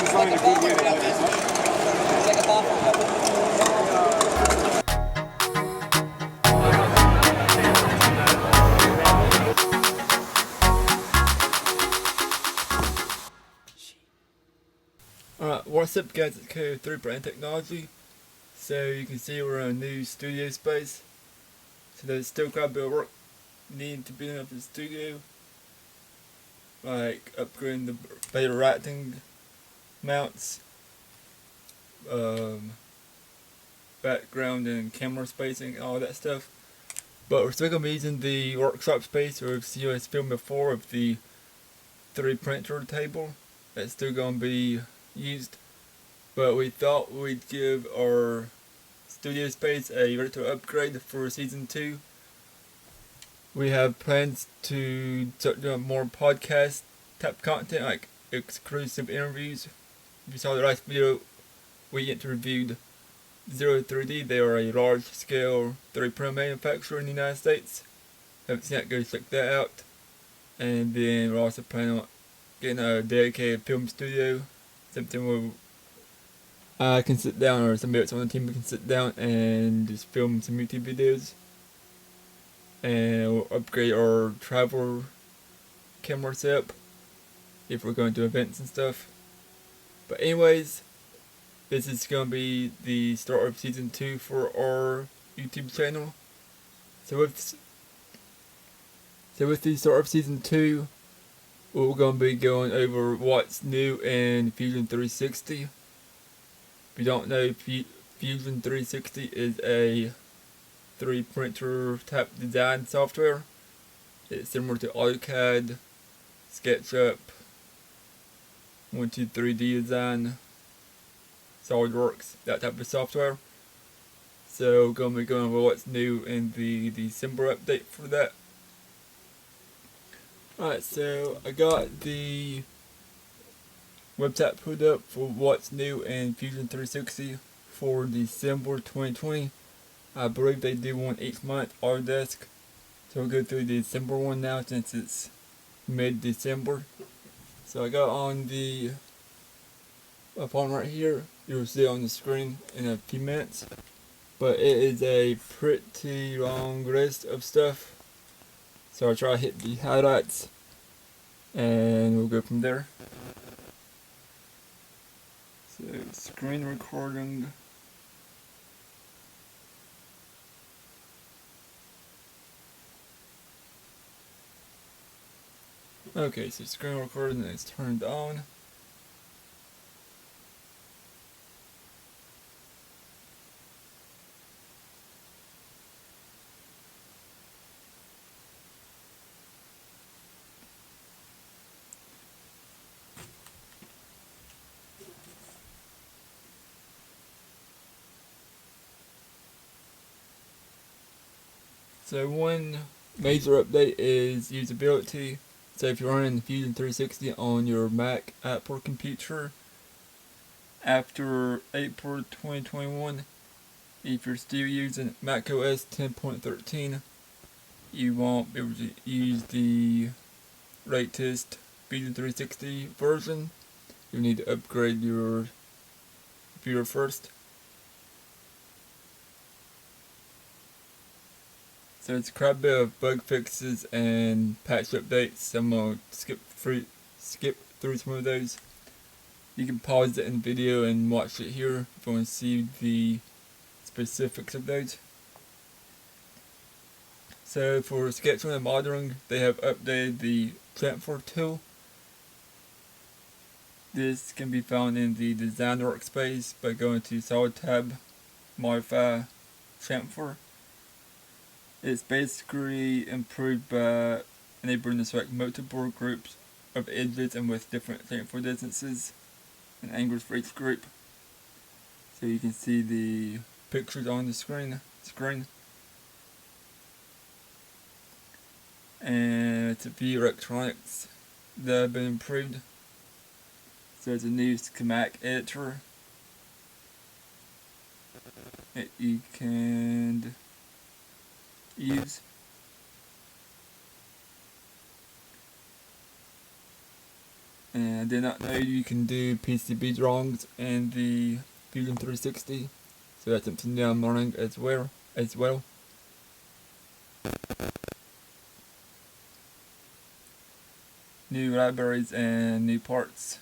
find a good way to end it. Alright, what's up guys, it's K3 Brand Technology. So you can see we're in a new studio space. So there's still quite a bit of work needing to be done up in the studio. Like upgrading the beta racking mounts, background and camera spacing and all that stuff. But we're still going to be using the workshop space where we've seen us filmed before with the 3D printer table. That's still going to be used. But we thought we'd give our studio space a retro upgrade for season 2. We have plans to start doing more podcast type content like exclusive interviews. If you saw the last video, we interviewed 03D. They are a large scale 3D printer manufacturer in the United States. Haven't seen that, go check that out. And then we're also planning on getting a dedicated film studio, something where I can sit down, or somebody else on the team can sit down and just film some YouTube videos. And we'll upgrade our travel camera setup if we're going to events and stuff. But anyways, this is going to be the start of season 2 for our YouTube channel. So with the start of season 2, we're going to be going over what's new in Fusion360. If you don't know, Fusion360 is a 3D printer type design software. It's similar to AutoCAD, SketchUp, 123D design, SolidWorks, that type of software. So going to be going over what's new in the December update for that. Alright, so I got the website put up for what's new in Fusion360 for December 2020. I believe they do one each month, Autodesk. So we'll go through the December one now since it's mid-December. So I got on the phone right here. You'll see it on the screen in a few minutes. But it is a pretty long list of stuff. So I'll try to hit the highlights and we'll go from there. So screen recording. Okay, so screen recording is turned on. So one major update is usability. So if you're running Fusion360 on your Mac app or computer after April 2021, if you're still using macOS 10.13, you won't be able to use the latest Fusion360 version. You need to upgrade your computer first. So it's quite a bit of bug fixes and patch updates. I'm gonna skip through some of those. You can pause it in the video and watch it here if you want to see the specifics of those. So for sketching and modeling, they have updated the transfer tool. This can be found in the design workspace by going to Solid tab, modify, transfer. It's basically improved by enabling to select multiple groups of edges and with different transfer distances and angles for each group. So you can see the pictures on the screen. And it's a few electronics that have been improved. So there's a new schematic editor that you can use. And I did not know you can do PCB drawings in the Fusion360, so that's something new I'm learning as well. New libraries and new parts.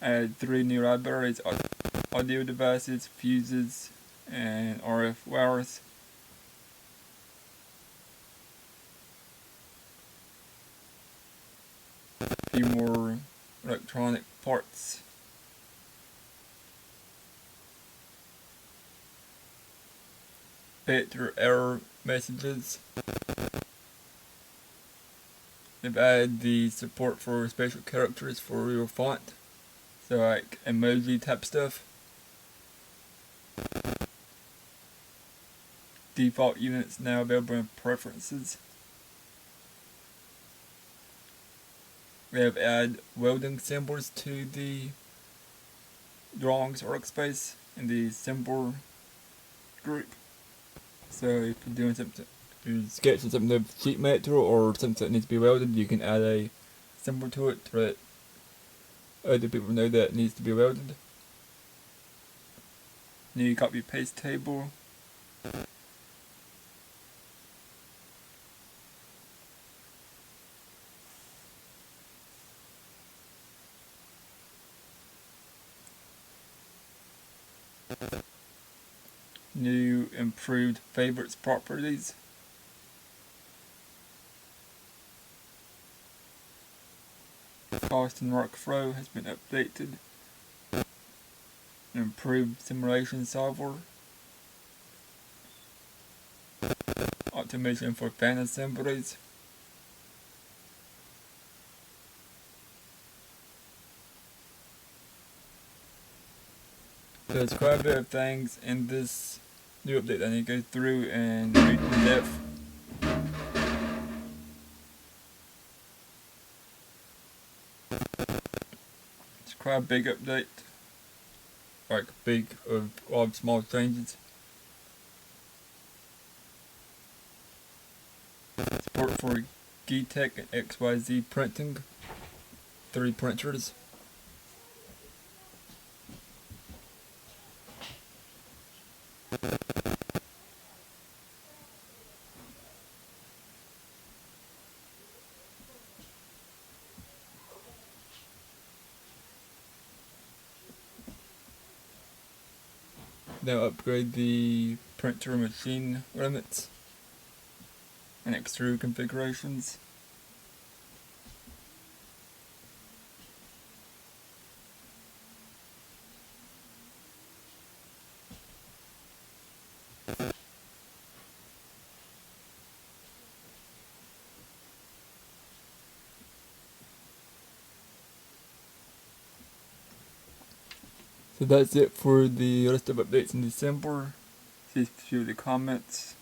I had 3 new libraries: audio devices, fuses, and RF wires. A few more electronic parts. Vector error messages. They've added the support for special characters for your font, so like emoji type stuff. Default units now available in preferences. We have added welding symbols to the drawings workspace in the symbol group. So if you're doing something, if you're sketching something with sheet metal or something that needs to be welded, you can add a symbol to it to let other people know that it needs to be welded. New copy paste table. New improved favorites properties. Cost and workflow has been updated. Improved simulation solver. Automation for fan assemblies. There's quite a bit of things in this new update that I need to go through and read in depth. It's quite a big update, like big of a lot of small changes. Support for Tech and XYZ printing, 3 printers. Now upgrade the printer machine limits and extrude configurations. So that's it for the list of updates in December. See a few of the comments.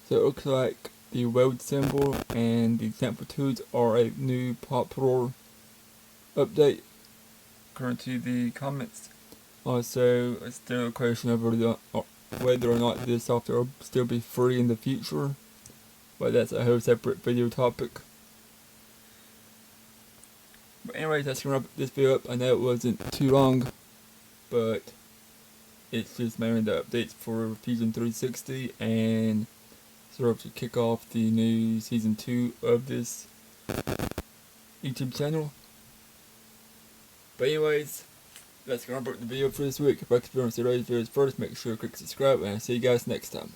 So it looks like the weld symbol and the example tools are a new popular update according to the comments. Also, it's still a question of whether or not this software will still be free in the future, but that's a whole separate video topic. But anyways, that's gonna wrap this video up. I know it wasn't too long, but it's just mainly the updates for Fusion360 and sort of to kick off the new season 2 of this YouTube channel. But anyways, that's gonna wrap up the video for this week. If I experienced the videos first, make sure to click subscribe, and I'll see you guys next time.